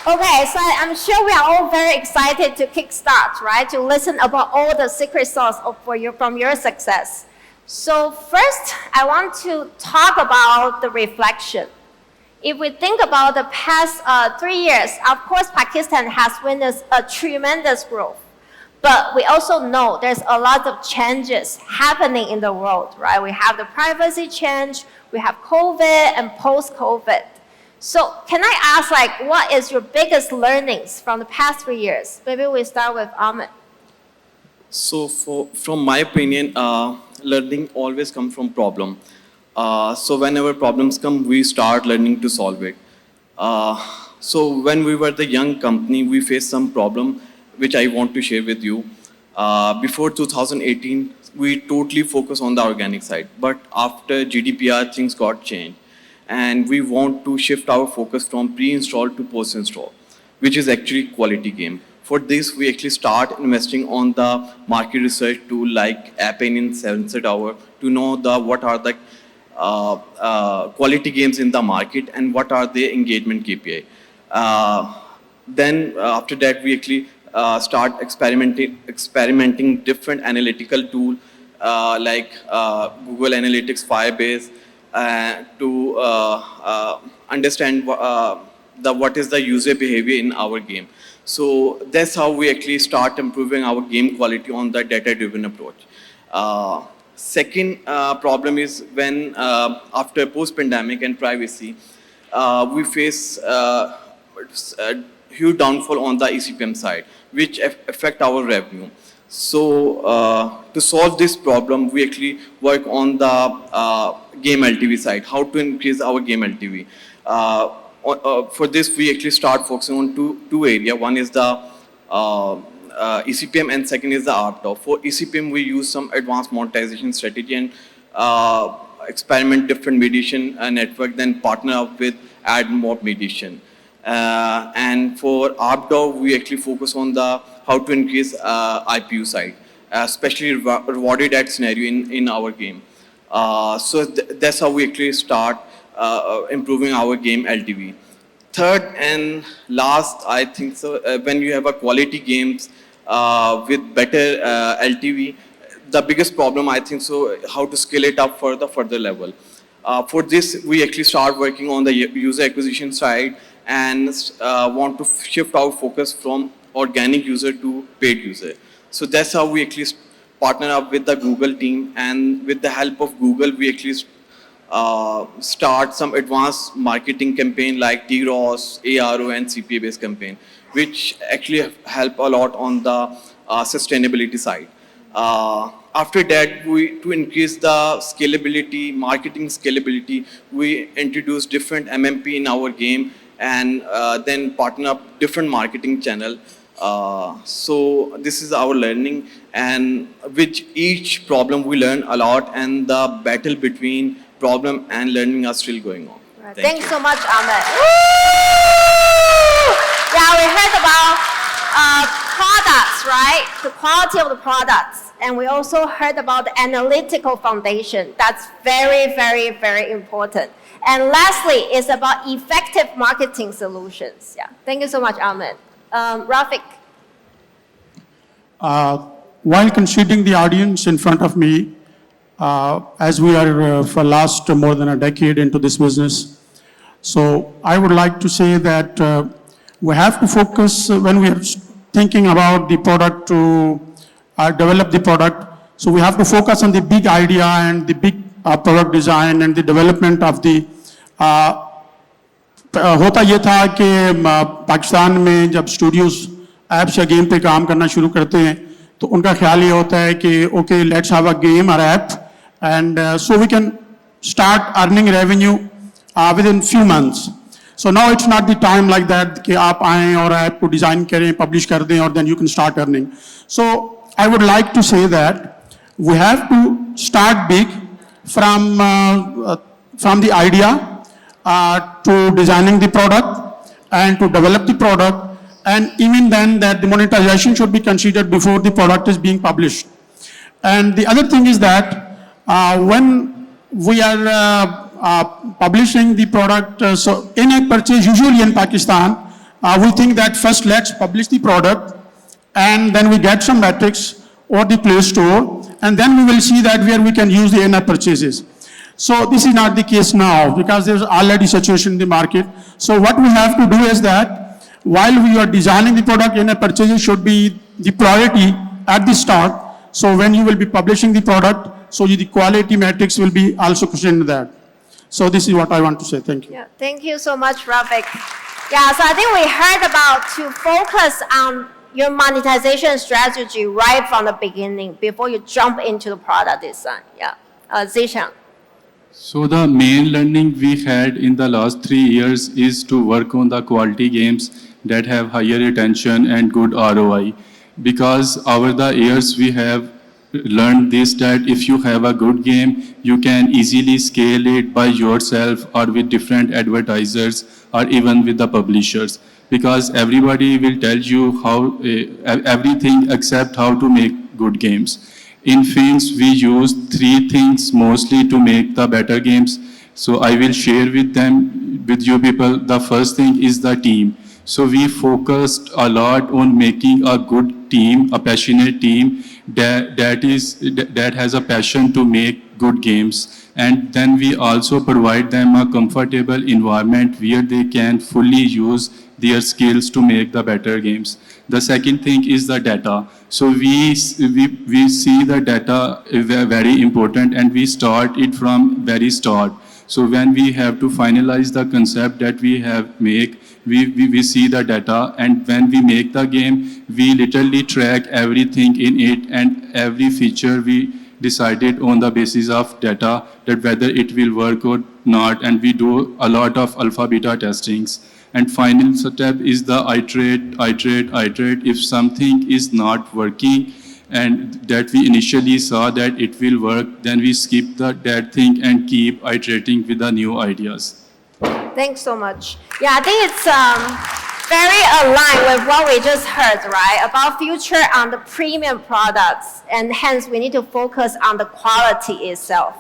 Okay, so I'm sure we are all very excited to kickstart, right? To listen about all the secret sauce from your success. So first, I want to talk about the reflection. If we think about the past 3 years, of course, Pakistan has witnessed a tremendous growth. But we also know there's a lot of changes happening in the world, right? We have the privacy change, we have COVID and post-COVID. So can I ask, what is your biggest learnings from the past 3 years? Maybe we start with Ahmed. So from my opinion, learning always comes from problem. So whenever problems come, we start learning to solve it. So when we were the young company, we faced some problem, which I want to share with you. Before 2018, we totally focused on the organic side. But after GDPR, things got changed. And we want to shift our focus from pre-install to post-install, which is actually quality game. For this, we actually start investing on the market research tool like App in Sensor Tower to know what are the quality games in the market and what are the engagement KPI. Then after that, we actually start experimenting different analytical tool like Google Analytics, Firebase, to understand what is the user behavior in our game. So that's how we actually start improving our game quality on the data-driven approach. Second problem is when after post-pandemic and privacy, we face a huge downfall on the ECPM side, which affect our revenue. So to solve this problem, we actually work on the game LTV side, how to increase our game LTV. For this, we actually start focusing on two areas. One is the ECPM and second is the ARPDAU. For ECPM, we use some advanced monetization strategy and experiment different mediation network, then partner up with ad mob mediation. And for ARPDAU, we actually focus on how to increase IPU side, especially rewarded ad scenario in our game. So that's how we actually start improving our game LTV. Third and last, I think so, when you have a quality games with better LTV, the biggest problem, I think so, how to scale it up for the further level. For this, we actually start working on the user acquisition side and want to shift our focus from organic user to paid user. So that's how we actually partner up with the Google team, and with the help of Google, we actually start some advanced marketing campaign like TROS, ARO, and CPA-based campaign, which actually help a lot on the sustainability side. After that, to increase the scalability, marketing scalability, we introduce different MMP in our game and then partner up different marketing channel. So this is our learning, and with each problem we learn a lot, and the battle between problem and learning are still going on. Right. Thanks so much, Ahmed. Yeah, we heard about products, right? The quality of the products. And we also heard about the analytical foundation. That's very, very, very important. And lastly, it's about effective marketing solutions. Yeah. Thank you so much, Ahmed. Rafique. While considering the audience in front of me, as we are for last more than a decade into this business, so I would like to say that we have to focus when we are thinking about the product to develop the product. So we have to focus on the big idea and the big product design and the development of the होता ये था कि पाकिस्तान में जब studios apps या game पे काम करना शुरू करते हैं तो उनका ख्याल ये होता है कि okay let's have a game और app and so we can start earning revenue within few months. So now it's not the time like that कि आप आएँ और ऐप को डिज़ाइन करें, पब्लिश कर दें और then you can start earning. So I would like to say that we have to start big from the idea to designing the product and to develop the product, and even then that the monetization should be considered before the product is being published. And the other thing is that when we are publishing the product, so in a purchase, usually in Pakistan, we think that first let's publish the product, and then we get some metrics or the Play Store, and then we will see that where we can use the in-app purchases. So this is not the case now because there's already saturation in the market. So what we have to do is that while we are designing the product, in-app purchases should be the priority at the start. So when you will be publishing the product, so the quality metrics will be also questioned that. So this is what I want to say. Thank you. Yeah, thank you so much, Rafique. Yeah, so I think we heard about to focus on your monetization strategy right from the beginning before you jump into the product design. Yeah, Zeeshan. So the main learning we had in the last 3 years is to work on the quality games that have higher retention and good ROI. Because over the years we have learned this, that if you have a good game, you can easily scale it by yourself or with different advertisers or even with the publishers. Because everybody will tell you how everything except how to make good games. In Finz, we use 3 things mostly to make the better games. So I will share with you people. The first thing is the team. So we focused a lot on making a good team, a passionate team that has a passion to make good games. And then we also provide them a comfortable environment where they can fully use their skills to make the better games. The second thing is the data. So we see the data very important, and we start it from very start. So when we have to finalize the concept that we have make, we see the data, and when we make the game, we literally track everything in it, and every feature we decided on the basis of data that whether it will work or not, and we do a lot of alpha beta testings. And final step is the iterate. If something is not working and that we initially saw that it will work, then we skip that thing and keep iterating with the new ideas. Thanks so much. Yeah, I think it's very aligned with what we just heard, right? About future on the premium products, and hence we need to focus on the quality itself.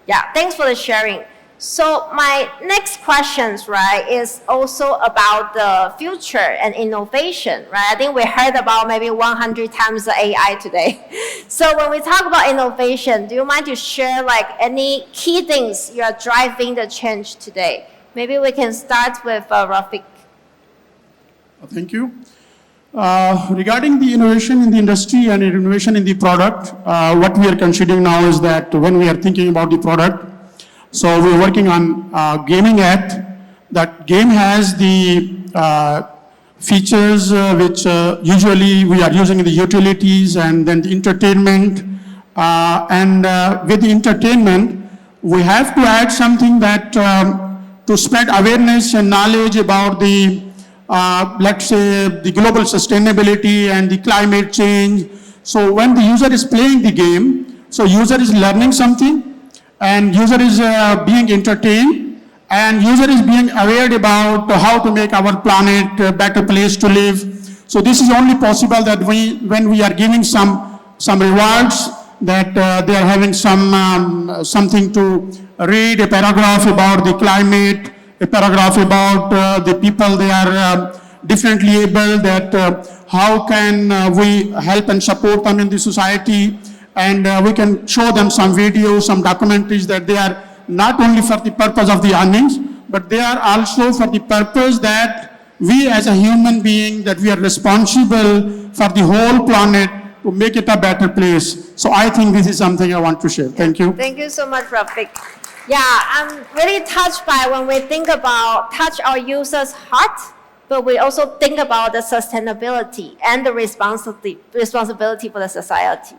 Yeah, thanks for the sharing. So my next questions, right, is also about the future and innovation, right? I think we heard about maybe 100 times the AI today. So when we talk about innovation, do you mind to share like any key things you are driving the change today? Maybe we can start with Rafique. Thank you. Regarding the innovation in the industry and innovation in the product, what we are considering now is that when we are thinking about the product, so we're working on gaming app. That game has the features which usually we are using in the utilities, and then the entertainment. With the entertainment, we have to add something that to spread awareness and knowledge about the, let's say, the global sustainability and the climate change. So when the user is playing the game, so user is learning something, and user is being entertained, and user is being aware about how to make our planet a better place to live. So this is only possible that when we are giving some rewards, that they are having something to read, a paragraph about the climate, a paragraph about the people they are differently able, that how can we help and support them in the society. And we can show them some videos, some documentaries that they are not only for the purpose of the earnings, but they are also for the purpose that we as a human being, that we are responsible for the whole planet to make it a better place. So I think this is something I want to share. Thank you. Thank you so much, Rafique. Yeah, I'm really touched by when we think about touch our users' heart, but we also think about the sustainability and the responsibility for the society.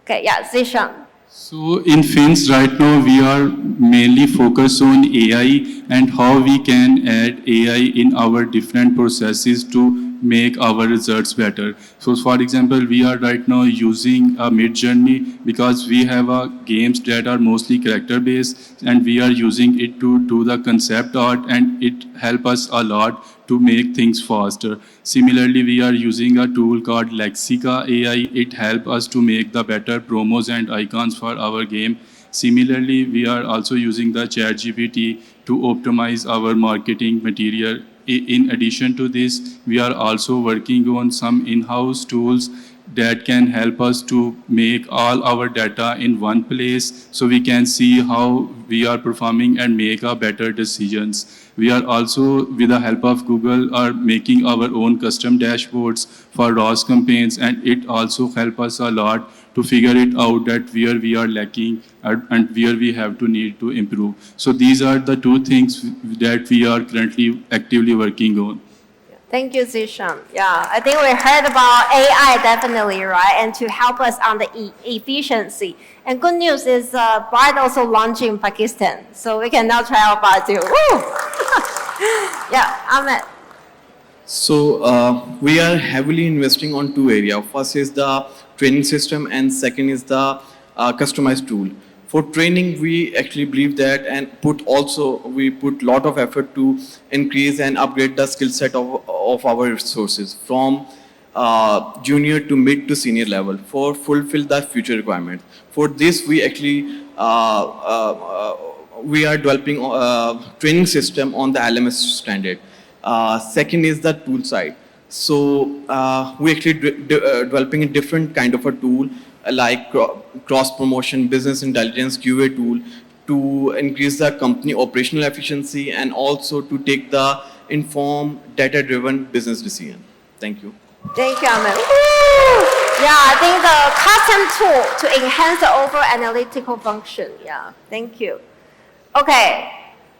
Okay, yeah, Zeeshan. So in Finz right now, we are mainly focused on AI and how we can add AI in our different processes to make our results better. So for example, we are right now using a mid-journey because we have games that are mostly character based, and we are using it to do the concept art, and it helps us a lot to make things faster. Similarly, we are using a tool called Lexica AI. It helps us to make the better promos and icons for our game. Similarly, we are also using the ChatGPT to optimize our marketing material in addition to this, we are also working on some in-house tools that can help us to make all our data in one place so we can see how we are performing and make a better decisions. We are also, with the help of Google, are making our own custom dashboards for ROS campaigns, and it also helps us a lot to figure it out that where we are lacking and where we have to need to improve. So these are the two things that we are currently actively working on. Thank you, Zeeshan. Yeah, I think we heard about AI definitely, right? And to help us on the efficiency. And good news is Bard also launched in Pakistan, so we can now try out Bard too. Woo! Yeah, Ahmed. So we are heavily investing on two areas. First is the training system, and second is the customized tool. For training, we actually believe that, and we put lot of effort to increase and upgrade the skill set of our resources from junior to mid to senior level for fulfill the future requirements. For this, we actually we are developing training system on the LMS standard. Second is the tool side. So we actually developing a different kind of a tool like cross promotion, business intelligence, QA tool to increase the company operational efficiency and also to take the informed, data-driven business decision. Thank you. Thank you, Ahmed. Woo! Yeah, I think the custom tool to enhance the overall analytical function. Yeah, thank you. Okay,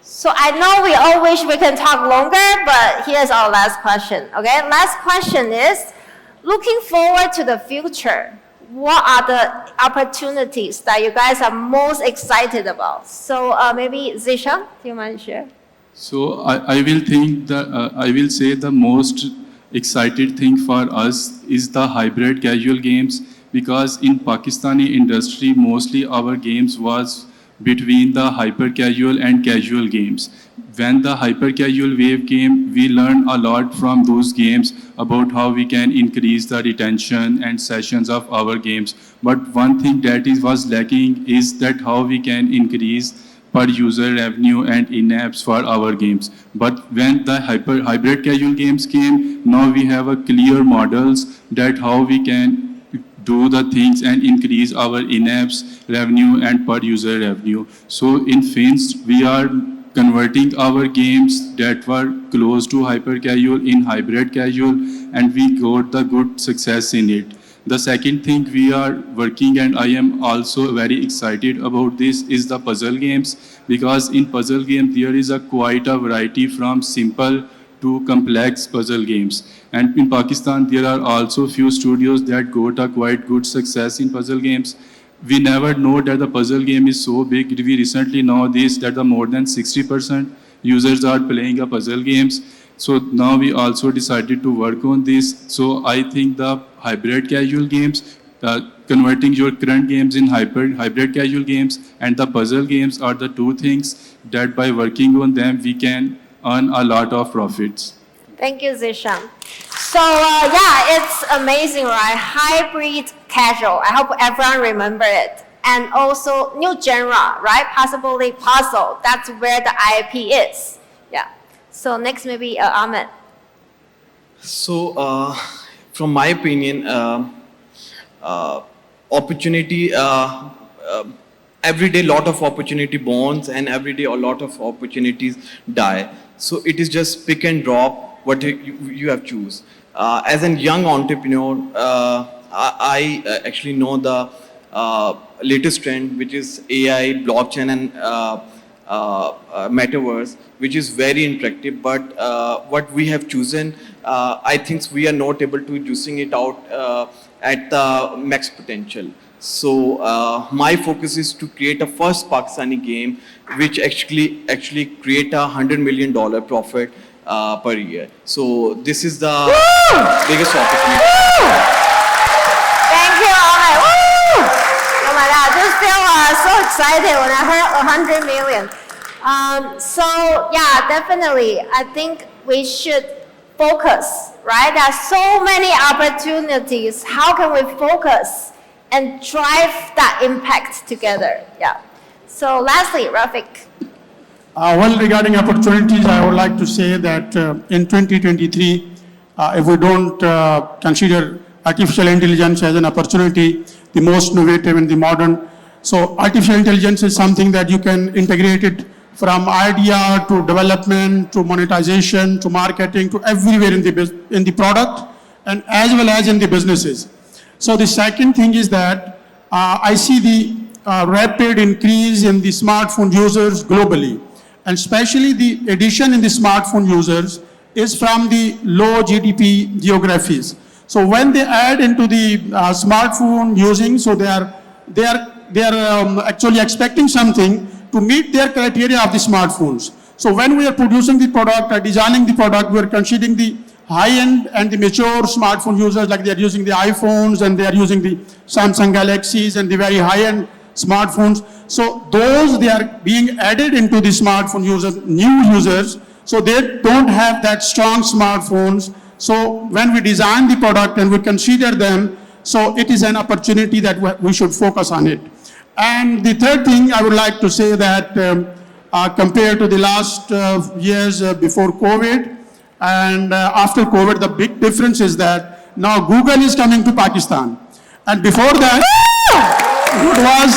so I know we all wish we can talk longer, but here's our last question. Okay, last question is, looking forward to the future, what are the opportunities that you guys are most excited about? So maybe Zeeshan, do you mind to share? So I will think that I will say the most excited thing for us is the hybrid casual games, because in Pakistani industry mostly our games was between the hyper casual and casual games. When the hyper casual wave came, we learned a lot from those games about how we can increase the retention and sessions of our games. But one thing that was lacking is that how we can increase per user revenue and in-apps for our games. But when the hybrid casual games came, now we have a clear models that how we can do the things and increase our in-apps revenue and per user revenue. So in Finz, we are converting our games that were close to hyper casual in hybrid casual, and we got the good success in it. The second thing we are working, and I am also very excited about this, is the puzzle games, because in puzzle games there is quite a variety from simple to complex puzzle games. And in Pakistan there are also few studios that got a quite good success in puzzle games. We never know that the puzzle game is so big. We recently know this, that the more than 60% users are playing a puzzle games. So now we also decided to work on this. So I think the hybrid casual games, converting your current games in hybrid casual games, and the puzzle games are the two things that by working on them we can earn a lot of profits. Thank you, Zeeshan. So yeah, it's amazing, right? Hybrid casual. I hope everyone remember it. And also new genre, right? Possibly puzzle. That's where the IP is. Yeah. So next, maybe Ahmed. So from my opinion, opportunity, every day lot of opportunity bonds, and every day a lot of opportunities die. So it is just pick and drop what you have choose. As a young entrepreneur, I actually know the latest trend, which is AI, blockchain, and metaverse, which is very interactive. But what we have chosen, I think we are not able to using it out at the max potential. So my focus is to create a first Pakistani game, which actually create $100 million profit per year. So this is the biggest opportunity. Thank you, Ahmed. Woo! Oh my God, I just feel so excited when I heard $100 million. So yeah, definitely, I think we should focus, right? There are so many opportunities. How can we focus and drive that impact together? Yeah. So lastly, Rafique. Well, regarding opportunities, I would like to say that in 2023, if we don't consider artificial intelligence as an opportunity, the most innovative and the modern, so artificial intelligence is something that you can integrate it from idea to development to monetization to marketing to everywhere in the product and as well as in the businesses. So the second thing is that I see the rapid increase in the smartphone users globally, and especially the addition in the smartphone users is from the low GDP geographies. So when they add into the smartphone using, so they are actually expecting something to meet their criteria of the smartphones. So when we are producing the product or designing the product, we are considering the high-end and the mature smartphone users, like they are using the iPhones and they are using the Samsung Galaxies and the very high-end smartphones. So those, they are being added into the smartphone users, new users, so they don't have that strong smartphones. So when we design the product and we consider them, so it is an opportunity that we should focus on it. And the third thing I would like to say that compared to the last years before COVID and after COVID, the big difference is that now Google is coming to Pakistan. And before that, it was,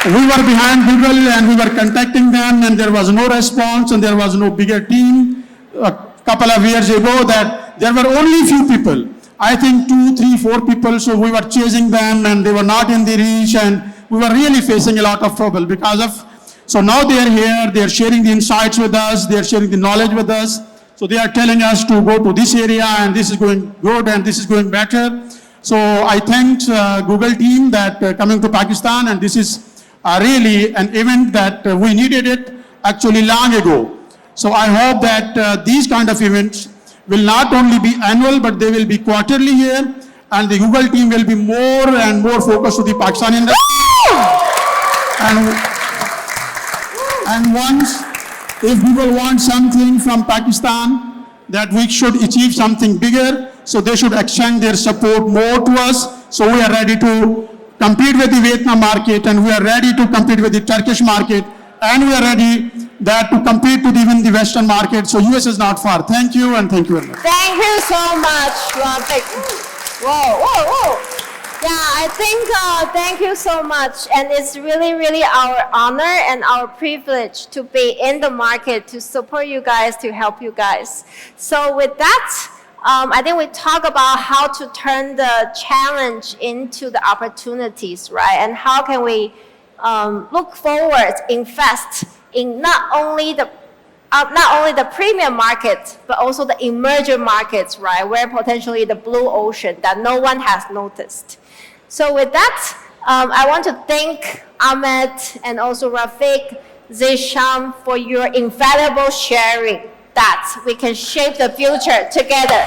we were behind Google and we were contacting them and there was no response and there was no bigger team. A couple of years ago that there were only few people. I think 2, 3, 4 people, so we were chasing them and they were not in the reach and we were really facing a lot of trouble because of, so now they are here, they are sharing the insights with us, they are sharing the knowledge with us. So they are telling us to go to this area and this is going good and this is going better. So I thank Google team that coming to Pakistan, and this is really an event that we needed it actually long ago. So I hope that these kind of events will not only be annual, but they will be quarterly here, and the Google team will be more and more focused to the Pakistani industry. And once, if people want something from Pakistan, that we should achieve something bigger, so they should extend their support more to us. So we are ready to compete with the Vietnam market, and we are ready to compete with the Turkish market, and we are ready to compete with even the Western market. So US is not far. Thank you, and thank you very much. Thank you so much, Rafique. Whoa. Yeah, I think thank you so much. And it's really, really our honor and our privilege to be in the market, to support you guys, to help you guys. So with that, I think we talk about how to turn the challenge into the opportunities, right? And how can we look forward, invest in not only the premium market, but also the emerging markets, right? Where potentially the blue ocean that no one has noticed. So with that, I want to thank Ahmed and also Rafique, Zeeshan for your invaluable sharing that we can shape the future together.